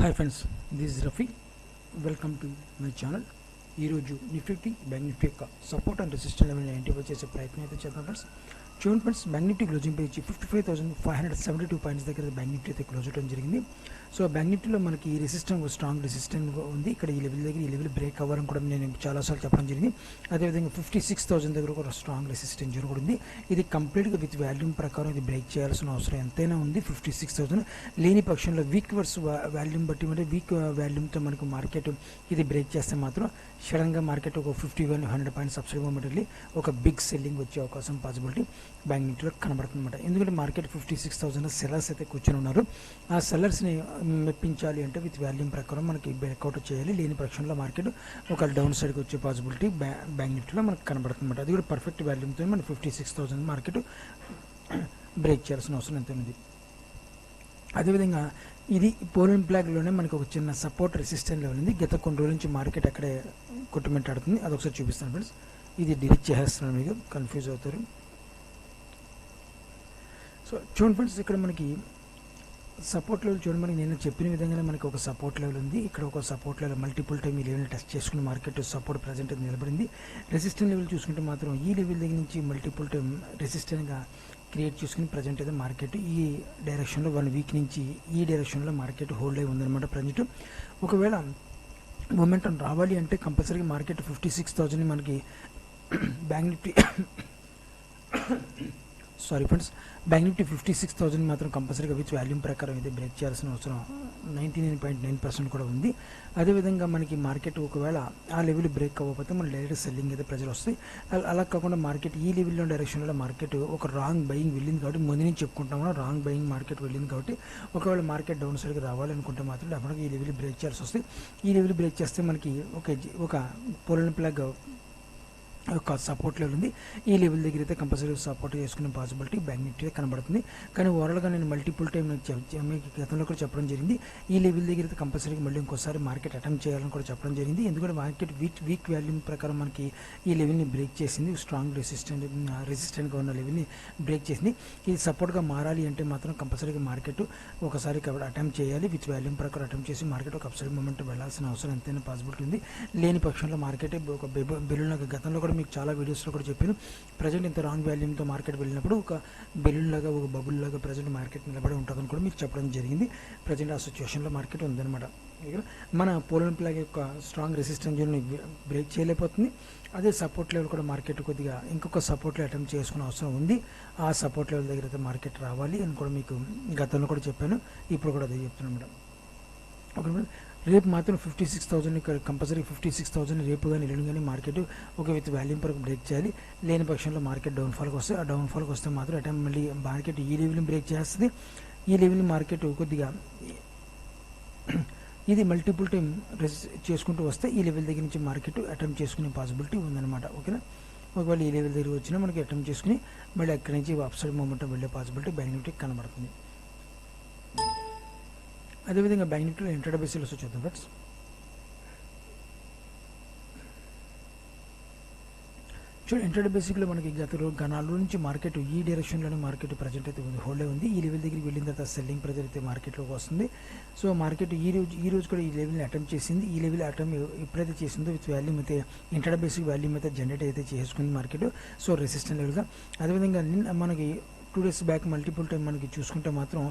Hi friends, this is Rafi. Welcome to my channel. ఈరోజు Nifty bank Nifty యొక్క support and resistance లెవెల్ని identify చేసే ప్రయత్నం అయితే చేద్దాం ఫ్రెండ్స్. చూడండి friends, bank Nifty closing page 55,572 points దగ్గర బ్యాంక్ నిఫ్టీ అయితే క్లోజ్ అవడం జరిగింది. సో బ్యాంక్ నిఫ్టీలో మనకి ఈ రెసిస్టెన్స్ స్ట్రాంగ్ రెసిస్టెన్స్ ఉంది. ఇక్కడ ఈ లెవెల్ దగ్గర ఈ లెవెల్ బ్రేక్ అవ్వాలని కూడా నేను చాలాసార్లు చెప్పడం జరిగింది. అదేవిధంగా 56,000 దగ్గర కూడా స్ట్రాంగ్ రెసిస్టెన్స్ జరుగుతుంది. ఇది కంప్లీట్గా విత్ వాల్యూమ్ ప్రకారం ఇది బ్రేక్ చేయాల్సిన అవసరం ఎంతైనా ఉంది. 56,000 లేని పక్షంలో వీక్ వర్స్ వాల్యూమ్ బట్టి అంటే వీక్ వాల్యూమ్తో మనకు మార్కెట్ ఇది బ్రేక్ చేస్తే మాత్రం సడన్గా మార్కెట్ ఒక 5100 పాయింట్స్ అప్సైడ్ మూమెంట్ వెళ్ళి ఒక బిగ్ సెల్లింగ్ వచ్చే అవకాశం పాసిబిలిటీ బ్యాంక్ నిఫ్టీలో కనబడుతుంది అనమాట. ఎందుకంటే మార్కెట్ 56,000 సెల్లర్స్ అయితే కూర్చొని ఉన్నారు. ఆ సెల్లర్స్ని మెప్పించాలి అంటే విత్ వాల్యూమ్ ప్రకారం మనకి బ్రేక్అవుట్ చేయాలి. లేని పక్షంలో మార్కెట్ ఒక డౌన్ సైడ్కి వచ్చే పాసిబిలిటీ బ్యాంక్ నిఫ్టీలో మనకు కనబడుతుంది అనమాట. అది కూడా పర్ఫెక్ట్ వాల్యూమ్తో మన 56,000 మార్కెట్ బ్రేక్ చేయాల్సిన అవసరం ఎంత ఉంది. అదేవిధంగా ఇది పోలింగ్ ఫ్లాగ్లోనే మనకు ఒక చిన్న సపోర్ట్ రెసిస్టెన్స్ లెవెల్ ఉంది. గత కొన్ని రోజుల నుంచి మార్కెట్ అక్కడే కొట్టుమిట్టాడుతుంది. అదొకసారి చూపిస్తాను ఫ్రెండ్స్. ఇది డిలీట్ చేసేస్తున్నాను, మీకు కన్ఫ్యూజ్ అవుతారు. సో చూడండి ఫ్రెండ్స్, ఇక్కడ మనకి సపోర్ట్ లెవెల్ చూడండి. మనకి నేను చెప్పిన విధంగానే మనకి ఒక సపోర్ట్ లెవెల్ ఉంది. ఇక్కడ ఒక సపోర్ట్ లెవెల్ మల్టిపుల్ టైం ఈ లెవెల్ని టెస్ట్ చేసుకుని మార్కెట్ సపోర్ట్ ప్రజెంట్ నిలబడింది. రెసిస్టెన్స్ లెవెల్ చూసుకుంటే మాత్రం ఈ లెవెల్ దగ్గర నుంచి మల్టిపుల్ టైం రెసిస్టెన్స్గా క్రియేట్ చేసుకుని ప్రజెంట్ అయితే మార్కెట్ ఈ డైరెక్షన్లో 1 వీక్ నుంచి ఈ డైరెక్షన్లో మార్కెట్ హోల్డ్ అయి ఉందన్నమాట ప్రజెంట్. ఒకవేళ మొమెంటం రావాలి అంటే కంపల్సరీగా మార్కెట్ 56,000 మనకి bank Nifty sorry friends, bank Nifty 56,000 మాత్రం కంపల్సరీగా విత్ వాల్యూమ్ ప్రకారం అయితే బ్రేక్ చేయాల్సిన అవసరం 99.9% కూడా ఉంది. అదేవిధంగా మనకి మార్కెట్ ఒకవేళ ఆ లెవెల్ బ్రేక్ అవ్వకపోతే మన డైరెక్ట్ సెల్లింగ్ అయితే ప్రెజర్ వస్తాయి. అలా కాకుండా మార్కెట్ ఈ లెవెల్లో డైరెక్షన్లో మార్కెట్ ఒక రాంగ్ బయింగ్ వెళ్ళింది కాబట్టి ముందు నుంచి చెప్పుకుంటాము, రాంగ్ బయింగ్ మార్కెట్ వెళ్ళింది కాబట్టి ఒకవేళ మార్కెట్ డౌన్ సైడ్కి రావాలనుకుంటే మాత్రం డెఫినెట్గా ఈ లెవెల్ బ్రేక్ చేయాల్సి వస్తుంది. ఈ లెవెల్ బ్రేక్ చేస్తే మనకి ఒక పోలింగ్ ఫ్లాగ్ ఒక సపోర్ట్ లెవెల్ ఉంది. ఈ లెవెల్ దగ్గర అయితే కంపల్సరీ సపోర్ట్ చేసుకునే పాసిబిలిటీ బ్యాంక్ నిఫ్టీ కనబడుతుంది. కానీ ఓవరాల్గా నేను మల్టిపుల్ టైం మీకు గతంలో కూడా చెప్పడం జరిగింది. ఈ లెవెల్ దగ్గర అయితే కంపల్సరీగా మళ్ళీ ఇంకోసారి మార్కెట్ అటెంప్ట్ చేయాలని కూడా చెప్పడం జరిగింది. ఎందుకంటే మార్కెట్ వీక్ వాల్యూమ్ ప్రకారం మనకి ఈ లెవెల్ని బ్రేక్ చేసింది. స్ట్రాంగ్ రెసిస్టెంట్గా ఉన్న లెవెల్ని బ్రేక్ చేసింది. ఇది సపోర్ట్గా మారాలి అంటే మాత్రం కంపల్సరీగా మార్కెట్ ఒకసారి అటెంప్ట్ చేయాలి. విత్ వాల్యూమ్ ప్రకారం అటెంప్ట్ చేసి మార్కెట్ ఒక అప్సైడ్ మూమెంట్ వెళ్ళాల్సిన అవసరం ఎంతైనా పాసిబిలిటీ ఉంది. లేని పక్షంలో మార్కెట్ ఒక బెలూన్ లాగా గతంలో కూడా మీకు చాలా వీడియోస్లో కూడా చెప్పాను. ప్రజెంట్ ఇంత రాంగ్ వాల్యూమ్తో మార్కెట్ వెళ్ళినప్పుడు ఒక బెలూన్ లాగా ఒక బబుల్ లాగా ప్రజెంట్ మార్కెట్ నిలబడి ఉంటుందని కూడా మీకు చెప్పడం జరిగింది. ప్రజెంట్ ఆ సిచ్యువేషన్లో మార్కెట్ ఉందన్నమాట. మన పోలింగ్ ఫ్లాగ్ యొక్క స్ట్రాంగ్ రెసిస్టెన్స్ జోన్ని బ్రేక్ చేయలేకపోతుంది. అదే సపోర్ట్ లెవెల్ కూడా మార్కెట్ కొద్దిగా ఇంకొక సపోర్ట్లో అటెంప్ట్ చేసుకునే అవసరం ఉంది. ఆ సపోర్ట్ లెవెల్ దగ్గర అయితే మార్కెట్ రావాలి అని కూడా మీకు గతంలో కూడా చెప్పాను, ఇప్పుడు కూడా అదే చెప్తున్నాను మేడం. ఓకే మేడం, రేపు మాత్రం 56,000 కంపల్సరీ 56,000 రేపు కానీ ఎల్లుండి కానీ మార్కెట్ ఒక విత్ వాల్యూమ్ వరకు బ్రేక్ చేయాలి. లేని పక్షంలో మార్కెట్ డౌన్ఫాల్కి వస్తే ఆ డౌన్ఫాల్కి వస్తే మాత్రం అటెంప్ట్ మళ్ళీ మార్కెట్ ఈ లెవెల్ని బ్రేక్ చేస్తుంది. ఈ లెవెల్ని మార్కెట్ కొద్దిగా ఇది మల్టిపుల్ టైం చేసుకుంటూ వస్తే ఈ లెవెల్ దగ్గర నుంచి మార్కెట్ అటెంప్ట్ చేసుకునే పాసిబిలిటీ ఉందన్నమాట. ఓకేనా, ఒకవేళ ఈ లెవెల్ దగ్గర వచ్చినా మనకి అటెంప్ట్ చేసుకుని మళ్ళీ అక్కడి నుంచి అప్సైడ్ మూమెంట్ వెళ్ళే పాసిబిలిటీ బ్యాంక్ నిఫ్టీ కనబడుతుంది. అదేవిధంగా బ్యాంక్ నిఫ్టీలో ఇంట్రాడే బేసిస్లో చూద్దాం ఫ్రెండ్స్. చూడండి, ఇంట్రాడే బేసిక్లో మనకి గత నాలుగు నుంచి మార్కెట్ ఈ డైరెక్షన్లోనే మార్కెట్ ప్రజెంట్ అయితే హోల్డ్ ఉంది. ఈ లెవెల్ దగ్గరికి వెళ్ళిన తర్వాత సెల్లింగ్ ప్రెజర్ అయితే మార్కెట్లోకి వస్తుంది. సో మార్కెట్ ఈ రోజు కూడా ఈ లెవెల్ని అటెంప్ట్ చేసింది. ఈ లెవెల్ అటెంప్ట్ ఎప్పుడైతే చేసిందో విత్ వాల్యూమ్ అయితే ఇంట్రాడే బేసిక్ వాల్యూమ్ అయితే జనరేట్ అయితే చేసుకుంది మార్కెట్. సో రెసిస్టెన్స్ లెవెల్గా అదేవిధంగా మనకి 2 days బ్యాక్ మల్టిపుల్ టైం మనకి చూసుకుంటే మాత్రం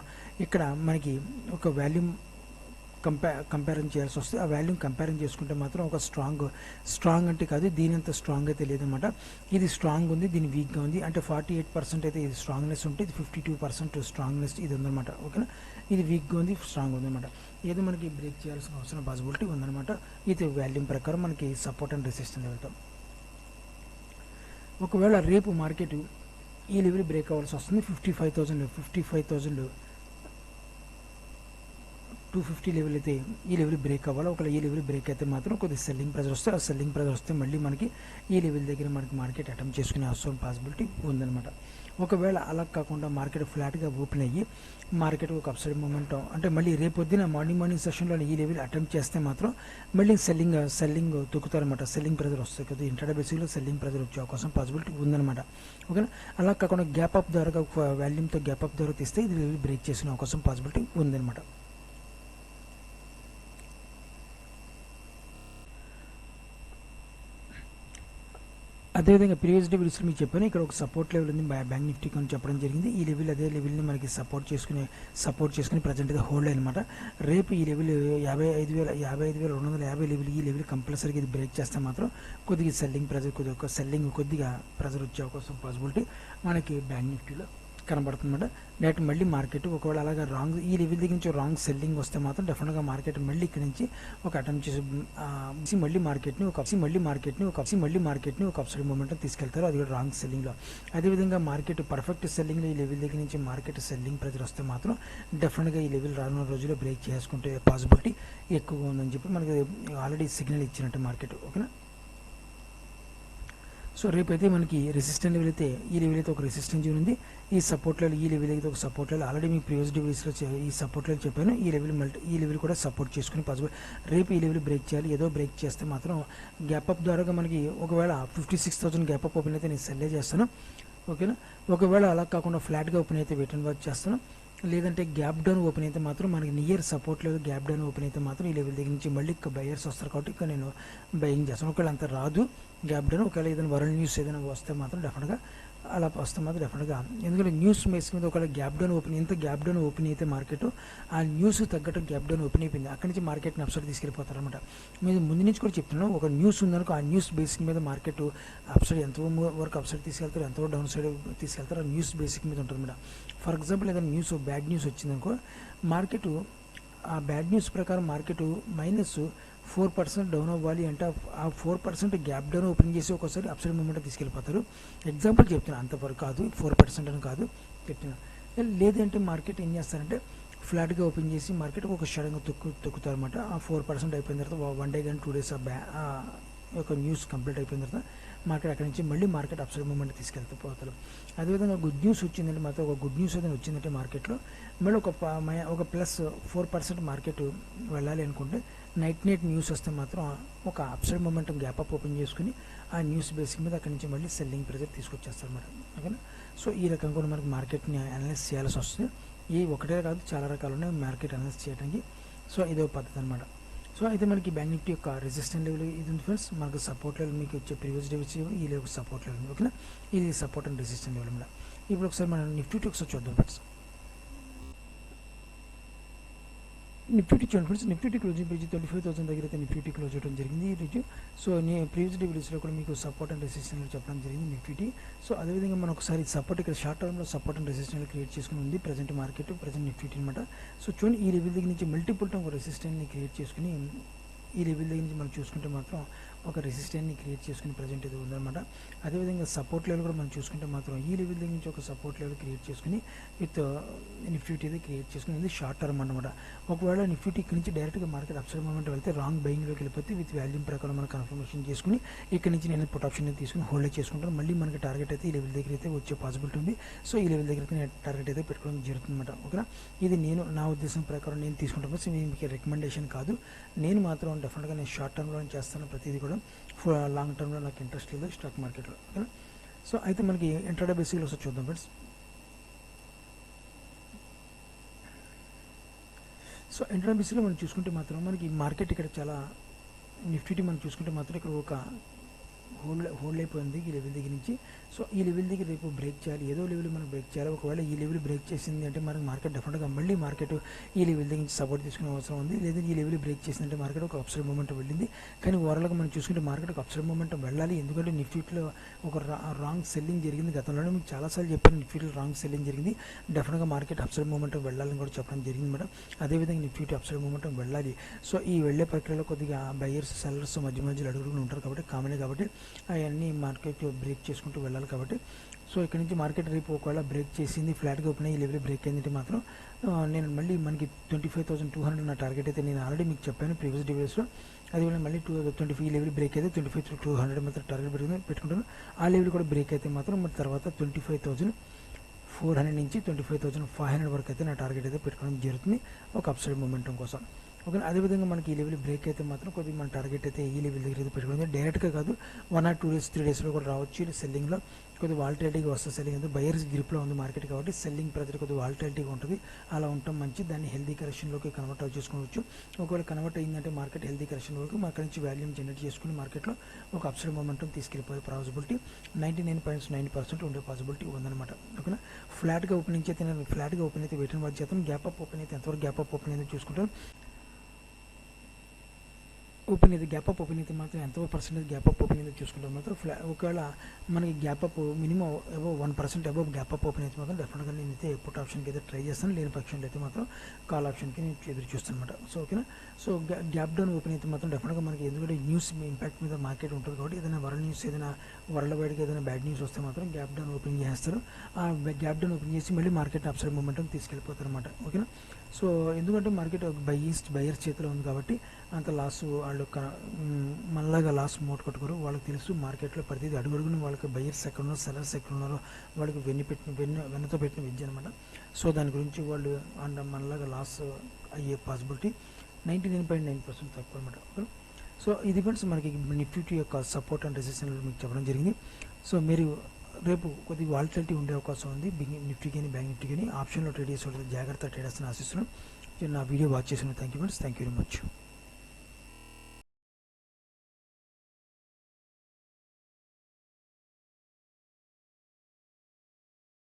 ఇక్కడ మనకి ఒక వాల్యూమ్ కంపారిజన్ చేయాల్సి వస్తే ఆ వాల్యూమ్ కంపారిజన్ చేసుకుంటే మాత్రం ఒక స్ట్రాంగ్ అంటే కాదు, దీని అంత స్ట్రాంగ్ అయితే లేదనమాట. ఇది స్ట్రాంగ్ ఉంది, దీని వీక్గా ఉంది. అంటే 48% అయితే ఇది స్ట్రాంగ్నెస్ ఉంటే ఇది 52% స్ట్రాంగ్నెస్ ఇది ఉందన్నమాట. ఓకేనా, ఇది వీక్గా ఉంది, స్ట్రాంగ్ ఉందన్నమాట. ఏదో మనకి బ్రేక్ చేయాల్సిన అవసరం పాసిబిలిటీ ఉందన్నమాట. ఇది వాల్యూమ్ ప్రకారం మనకి సపోర్ట్ అండ్ రెసిస్టెన్స్ లెవెల్తో. ఒకవేళ రేపు మార్కెట్ ఈ లెవెల్ బ్రేక్ అవ్వాల్సి వస్తుంది. 55,250 లెవెల్ అయితే ఈ లెవెల్ బ్రేక్ అవ్వాలి. ఒకవేళ ఈ లెవెల్ బ్రేక్ అయితే మాత్రం కొద్దిగా సెల్లింగ్ ప్రెజర్ వస్తే ఆ సెల్లింగ్ ప్రెజర్ వస్తే మళ్ళీ మనకి ఈ లెవెల్ దగ్గర మనకి మార్కెట్ అటెంప్ట్ చేసుకునే అవసరం పాసిబిలిటీ ఉందన్నమాట. ఒకవేళ అలా కాకుండా మార్కెట్ ఫ్లాట్గా ఓపెన్ అయ్యి మార్కెట్ ఒక అప్సైడ్ మూమెంటం అంటే మళ్ళీ రేపు పొద్దున మార్నింగ్ సెషన్లో ఈ లెవెల్ అటెంప్ట్ చేస్తే మాత్రం మళ్ళీ సెల్లింగ్ తొక్కుతారనమాట. సెల్లింగ్ ప్రెజర్ వస్తాయి కదా, ఇంట్రాడే బేసిక్లో సెల్లింగ్ ప్రెజర్ వచ్చే అవకాశం పాసిబిలిటీ ఉందన్నమాట. ఓకేనా, అలా కాకుండా గ్యాప్ అప్ ద్వారా వాల్యూమ్తో గ్యాప్ అప్ ద్వారా తీస్తే ఇది లెవెల్ బ్రేక్ చేసిన అవకాశం పాసిబిలిటీ ఉందన్నమాట. అదేవిధంగా ప్రీవియస్ డే వీడియోస్లో మీకు చెప్పాను, ఇక్కడ ఒక సపోర్ట్ లెవెల్ ఉంది బ్యాంక్ నిఫ్టీకి అని చెప్పడం జరిగింది. ఈ లెవెల్ అదే లెవెల్ని మనకి సపోర్ట్ చేసుకుని ప్రజెంట్ అయితే హోల్డ్ అనమాట. రేపు ఈ లెవెల్ 55,250 లెవెల్, ఈ లెవెల్ కంపల్సరీగా ఇది బ్రేక్ చేస్తే మాత్రం కొద్దిగా సెల్లింగ్ కొద్దిగా ప్రెజర్ వచ్చే అవకాశం పాసిబిలిటీ మనకి బ్యాంక్ నిఫ్టీలో కనబడుతుందన్నమాట. డైరెక్ట్ మళ్ళీ మార్కెట్ ఒకవేళ అలాగా ఈ లెవెల్ దగ్గర నుంచి రాంగ్ సెల్లింగ్ వస్తే మాత్రం డెఫినెట్గా మార్కెట్ మళ్ళీ ఇక్కడ నుంచి ఒక అటెంప్ట్ చేసి మళ్ళీ మార్కెట్ని ఒక అప్సైడ్ మూమెంట్ తీసుకెళ్తారు, అది కూడా రాంగ్ సెల్లింగ్లో. అదేవిధంగా మార్కెట్ పర్ఫెక్ట్ సెల్లింగ్లో ఈ లెవెల్ దగ్గర నుంచి మార్కెట్ సెల్లింగ్ ప్రెజర్ వస్తే మాత్రం డెఫినెట్గా ఈ లెవెల్ రానున్న రోజుల్లో బ్రేక్ చేసుకుంటే పాసిబిలిటీ ఎక్కువగా ఉందని చెప్పి మనకి ఆల్రెడీ సిగ్నల్ ఇచ్చినట్టు మార్కెట్. ఓకేనా. సో రేపైతే మనకి రెసిస్టెంట్ లెవెల్ అయితే ఈ లెవెల్ అయితే ఒక రెసిస్టెన్స్ జోన్ ఉంది, ఈ సపోర్ట్ లెవెల్ ఈ లెవెల్ అయితే ఒక సపోర్ట్ లెవెల్. ఆల్రెడీ మీ ప్రీవియస్ డివైస్లో ఈ సపోర్ట్ లెవెల్ చెప్పాను, ఈ లెవెల్ కూడా సపోర్ట్ చేసుకుని పాసిబుల్. రేపు ఈ లెవెల్ బ్రేక్ చేయాలి, ఏదో బ్రేక్ చేస్తే మాత్రం గ్యాప్ అప్ ద్వారా మనకి ఒకవేళ 56,000 గ్యాప్ అప్ ఓపెన్ అయితే నేను సెల్లే చేస్తాను. ఓకేనా. ఒకవేళ అలా కాకుండా ఫ్లాట్గా ఓపెన్ అయితే వెయిట్ అండ్ వాచ్ చేస్తాను, లేదంటే గ్యాప్ డౌన్ ఓపెన్ అయితే మాత్రం మనకి near support level gap down open అయితే మాత్రం ఈ లెవెల్ దగ్గర నుంచి మళ్ళీ బయర్స్ వస్తారు కాబట్టి ఇక్కడ నేను బయింగ్ చేస్తాను. ఒకవేళ అంత రాదు గ్యాప్ డౌన్, ఒకవేళ ఏదైనా వరల్డ్ న్యూస్ ఏదైనా వస్తే మాత్రం డెఫినెట్గా అలా వస్తే మాత్రం డెఫినెట్గా, ఎందుకంటే న్యూస్ బేస్ మీద ఒకవేళ గ్యాప్ డౌన్ ఓపెన్ అయితే మార్కెట్ ఆ న్యూస్ తగ్గట్టు గ్యాప్ డౌన్ ఓపెన్ అయిపోయింది, అక్కడి నుంచి మార్కెట్ని అప్సైడ్ తీసుకెళ్ళిపోతారు అనమాట. మీరు ముందు నుంచి కూడా చెప్తున్నాను, ఒక న్యూస్ ఉందనుకో ఆ న్యూస్ బేసిక్ మీద మార్కెట్ అప్సైడ్ ఎంత వరకు అప్సైడ్ తీసుకెళ్తారు, ఎంతవరకు డౌన్ సైడ్ తీసుకెళ్తారు, ఆ న్యూస్ బేసిక్ మీద ఉంటుంది మేడం. ఫర్ ఎగ్జాంపుల్ ఏదైనా బ్యాడ్ న్యూస్ వచ్చిందనుకో మార్కెట్ ఆ బ్యాడ్ న్యూస్ ప్రకారం మార్కెట్ -4% డౌన్ అవ్వాలి అంటే ఆ 4% గ్యాప్ డౌన్ ఓపెన్ చేసి ఒకసారి అప్సైడ్ మూమెంట్ తీసుకెళ్ళిపోతారు. ఎగ్జాంపుల్ చెప్తున్నాను, అంతవరకు కాదు 4% అని కాదు చెప్తున్నాను. లేదంటే మార్కెట్ ఏం చేస్తారంటే ఫ్లాట్గా ఓపెన్ చేసి మార్కెట్ ఒక షడంగా తొక్కుతారు అనమాట. ఆ 4% అయిపోయిన తర్వాత 1 డే కానీ 2 డేస్ ఒక న్యూస్ కంప్లీట్ అయిపోయిన తర్వాత మార్కెట్ అక్కడి నుంచి మళ్ళీ మార్కెట్ అప్సైడ్ మూమెంట్ తీసుకెళ్తూ పోతారు. అదేవిధంగా గుడ్ న్యూస్ వచ్చిందంటే మాత్రం ఒక గుడ్ న్యూస్ ఏదైనా వచ్చిందంటే మార్కెట్లో మళ్ళీ ఒక +4% మార్కెట్ వెళ్ళాలి అనుకుంటే నైట్ న్యూస్ వస్తే మాత్రం ఒక upside movement gap up open చేసుకుని ఆ న్యూస్ బేసిక్ మీద అక్కడి నుంచి మళ్ళీ సెల్లింగ్ ప్రెజర్ తీసుకొచ్చేస్తారు అన్నమాట. ఓకేనా. సో ఈ రకంగా కూడా మనకి మార్కెట్ని అనలైజ్ చేయాల్సి వస్తుంది. ఈ ఒకటే కాదు చాలా రకాలు ఉన్నాయి మార్కెట్ అనలైజ్ చేయడానికి. సో ఇదో పద్ధతి అనమాట. సో అయితే మనకి బ్యాంక్ నిఫ్టీ యొక్క రెసిస్టెంట్ లెవెల్ ఇది ఉంది ఫ్రెండ్స్, మనకు సపోర్ట్ లెవెల్ మీకు వచ్చే ప్రీవియస్ డే వచ్చి ఈ లెవెల్ సపోర్ట్ లెవెల్. ఓకేనా. ఇది support and resistant level madam. ఇప్పుడు ఒకసారి మనం నిఫ్టీ ఒకసారి చూద్దాం ఫ్రెండ్స్. నిఫ్టీ చూడండి ఫ్రెండ్స్, నిఫ్టీ క్లోజింగ్ పేజ్ 25,000 దగ్గర అయితే నిఫ్టీ క్లోజ్ చేయడం జరిగింది ఈ రోజు. సో నేను ప్రీవియస్ డే వీడియోస్లో కూడా మీకు సపోర్ట్ అండ్ రెసిస్టెంట్ చెప్పడం జరిగింది నిఫ్టీ. సో అదేవిధంగా మనం ఒకసారి సపోర్ట్ ఇక్కడ షార్ట్ టర్మ్లో సపోర్ట్ అండ్ రెసిస్టెంట్ క్రియేట్ చేసుకుని ఉంది ప్రజెంట్ మార్కెట్, ప్రజెంట్ నిఫ్టీ అనమాట. సో చూడండి ఈ లెవెల్ దగ్గర నుంచి మల్టిపుల్ టైం ఒక రెసిస్టెంట్ని క్రియేట్ చేసుకుని ఈ లెవెల్ దగ్గర నుంచి మనం చూసుకుంటే మాత్రం ఒక రెసిస్టెంట్ని క్రియేట్ చేసుకుని ప్రజెంట్ ఇది ఉందన్నమాట. అదేవిధంగా సపోర్ట్ లెవెల్ కూడా మనం చూసుకుంటే మాత్రం ఈ లెవెల్ దగ్గర నుంచి ఒక సపోర్ట్ లెవెల్ క్రియేట్ చేసుకుని విత్ నిఫ్టీ అయితే క్రియేట్ చేసుకుని ఉంది షార్ట్ టర్మ్ అనమాట. ఒకవేళ నిఫ్టీ ఇక్కడ నుంచి డైరెక్ట్గా మార్కెట్ అప్సైడ్ మూమెంట్ వెళ్తే రాంగ్ బయింగ్లోకి వెళ్ళిపోతే విత్ వాల్యూమ్ ప్రకారం మనం కన్ఫర్మేషన్ చేసుకుని ఇక్కడ నుంచి నేను పుట్ ఆప్షన్ తీసుకుని హోల్డ్ చేసుకుంటాను. మళ్ళీ మనకి టార్గెట్ అయితే ఈ లెవెల్ దగ్గర అయితే వచ్చే పాసిబిలిటీ ఉంది. సో ఈ లెవెల్ దగ్గర అయితే నేను టార్గెట్ అయితే పెట్టుకోవడం జరుగుతుంది అనమాట. ఓకేనా. ఇది నా ఉద్దేశం ప్రకారం నేను తీసుకుంటాను, సో మీకు రికమెండేషన్ కాదు. నేను మాత్రం డెఫినెట్గా నేను షార్ట్ టర్మ్లో చేస్తాను ప్రతిదీ కూడా, లాంగ్ టర్మ్లో నాకు ఇంట్రెస్ట్ లేదు స్టాక్ మార్కెట్లో. ఓకేనా. సో అయితే మనకి ఇంట్రాడే బేసిక్లో ఒకసారి చూద్దాం ఫ్రెండ్స్. సో ఇంట్రాడే బేసిక్లో మనం చూసుకుంటే మాత్రం మనకి మార్కెట్ ఇక్కడ చాలా నిఫ్టీ మనం చూసుకుంటే మాత్రం ఇక్కడ ఒక హోల్డ్ అయిపోయింది ఈ లెవెల్ దగ్గర నుంచి. సో ఈ లెవెల్ దగ్గర రేపు బ్రేక్ చేయాలి, ఏదో లెవెల్ మనం బ్రేక్ చేయాలి. ఒకవేళ ఈ లెవెల్ బ్రేక్ చేసింది అంటే మనకి మార్కెట్ డెఫినెట్గా మళ్ళీ మార్కెట్ ఈ లెవెల్ దగ్గర నుంచి సపోర్ట్ తీసుకునే అవసరం ఉంది. లేదా ఈ లెవెల్ బ్రేక్ చేసిందంటే మార్కెట్ ఒక అప్సైడ్ మూమెంట్ వెళ్ళింది. కానీ ఓవరాల్గా మనం చూసుకుంటే మార్కెట్ ఒక అప్సైడ్ మూమెంట్ వెళ్ళాలి, ఎందుకంటే నిఫ్టీలో ఒక రాంగ్ సెల్లింగ్ జరిగింది. గతంలోనే మీకు చాలాసార్లు చెప్పాను నిఫ్టీలో రాంగ్ సెల్లింగ్ జరిగింది. డెఫినెట్గా మార్కెట్ అప్సైడ్ మూమెంట్ వెళ్ళాలని కూడా చెప్పడం జరిగింది మేడం. అదేవిధంగా నిఫ్టీ అప్సైడ్ మూమెంట్ వెళ్ళాలి. సో ఈ వెళ్ళే ప్రక్రియలో కొద్దిగా బయర్స్ సెల్లర్స్ మధ్యలో అడుగుతూ ఉంటారు కాబట్టి కామనే, కాబట్టి అవన్నీ మార్కెట్ బ్రేక్ చేసుకుంటూ వెళ్ళాలి. కాబట్టి సో ఇక్కడ నుంచి మార్కెట్ రేపు ఒకవేళ బ్రేక్ చేసింది ఫ్లాట్గా ఓపెన్ అయ్యి ఈ లెవెల్ బ్రేక్ అయిందంటే మాత్రం నేను మళ్ళీ మనకి 25,200 నా టార్గెట్ అయితే నేను ఆల్రెడీ మీకు చెప్పాను ప్రీవియస్ డివైస్లో. అదేవిధంగా మళ్ళీ 25 ఈ లెవెల్ బ్రేక్ అయితే 25,200 మాత్రం టార్గెట్ పెట్టుకుంటాను. ఆ లెవెల్ కూడా బ్రేక్ అయితే మాత్రం మరి తర్వాత 25,400 నుంచి 25,500 వరకు అయితే నా టార్గెట్ అయితే పెట్టుకోవడం జరుగుతుంది ఒక అప్సైడ్ మూమెంటం కోసం. ఓకే. అదేవిధంగా మనకి ఈ లెవెల్ బ్రేక్ అయితే మాత్రం కొద్దిగా మన టార్గెట్ అయితే ఈ లెవెల్ దగ్గర అయితే పెట్టుకుంది. డైరెక్ట్గా కాదు, 1 or 2 days 3 daysలో కూడా రావచ్చు. సెల్లింగ్లో కొద్దిగా వాల్టిలిటీగా వస్తుంది. సెల్లింగ్ అంటే బయర్స్ గ్రిప్లో ఉంది మార్కెట్ కాబట్టి సెల్లింగ్ ప్రతి కొద్దిగా వాల్టిలిటీగా ఉంటుంది. అలా ఉండటం మంచి. దాన్ని హెల్దీ కరెక్షన్లోకి కన్వర్ట్ చేసుకోవచ్చు. ఒకవేళ కన్వర్ట్ అయిందంటే మార్కెట్ హెల్దీ కరెక్షన్ వరకు అక్కడి నుంచి వాల్యూమ్ జనరేట్ చేసుకుని మార్కెట్లో ఒక అప్సైడ్ మొమెంటం తీసుకెళ్ళిపోయే పాసిబిలిటీ 99.9% ఉండే పాసిబిలిటీ ఉందన్నమాట. ఓకేనా. ఫ్లాట్గా ఓపెనింగ్ అయితే నేను ఫ్లాట్గా ఓపెన్ అయితే వెయిట్ అండ్ వాచ్ చేస్తాను. గ్యాప్ అప్ ఓపెన్ అయితే ఎంతవరకు గ్యాప్ అప్ ఓపెన్ అయితే చూసుకుంటాను. ఓపెన్ అయితే గ్యాప్ అప్ ఓపెన్ అయితే మాత్రం ఎంతో పర్సెంటేజ్ గ్యాప్ అప్ ఓపెన్ అయితే చూసుకుంటాం మాత్రం ఒకవేళ మనకి gap up minimum above 1% above gap up open అయితే మాత్రం డెఫినెట్గా నేను అయితే పుట్ ఆప్షన్కి అయితే ట్రై చేస్తాను. లేని పక్షంలో అయితే మాత్రం కాల్ ఆప్షన్కి నేను ఎదురు చూస్తాను అనమాట. సో ఓకేనా. సో గ్యాప్ డౌన్ ఓపెన్ అయితే మాత్రం డెఫినెట్గా మనకి ఎందుకంటే న్యూస్ ఇంపాక్ట్ మీద మార్కెట్ ఉంటుంది కాబట్టి ఏదైనా వరల్డ్ న్యూస్ ఏదైనా వరల్డ్ వైడ్గా ఏదైనా బ్యాడ్ న్యూస్ వస్తే మాత్రం గ్యాప్ డౌన్ ఓపెన్ చేస్తారు. ఆ గ్యాప్ డౌన్ ఓపెన్ చేసి మళ్ళీ మార్కెట్ అప్సైడ్ మూమెంటం తీసుకెళ్ళిపోతారు అనమాట. ఓకేనా. సో ఎందుకంటే మార్కెట్ బయర్స్ చేతిలో ఉంది కాబట్టి అంత లాస్ వాళ్ళు మనలాగా లాస్ మూట కొట్టుకోరు. వాళ్ళకి తెలుసు మార్కెట్లో ప్రతిదీ అడుగుడుగుని వాళ్ళకి బయర్స్ ఎక్కడ ఉన్నారో సెలర్స్ ఎక్కడ ఉన్నారో వాళ్ళకి వెన్నతో పెట్టిన విద్య అనమాట. సో దాని గురించి వాళ్ళు అండ్ మనలాగా లాస్ అయ్యే పాసిబిలిటీ 99.9% తక్కువ అనమాట. ఓకే. సో ఇది ఫ్రెండ్స్ మనకి నిఫ్టీ యొక్క సపోర్ట్ అండ్ రెసిస్టెన్స్ మీకు చెప్పడం జరిగింది. సో మీరు రేపు కొద్దిగా వాలిటిలిటీ ఉండే అవకాశం ఉంది. నిఫ్టీ కానీ బ్యాంక్ నిఫ్టీ కానీ ఆప్షన్లో ట్రేడ్ చేసే జాగ్రత్త ట్రేడర్స్ని ఆశిస్తున్నాను. నా వీడియో వాచ్ చేసిన thank you friends. Thank you very much.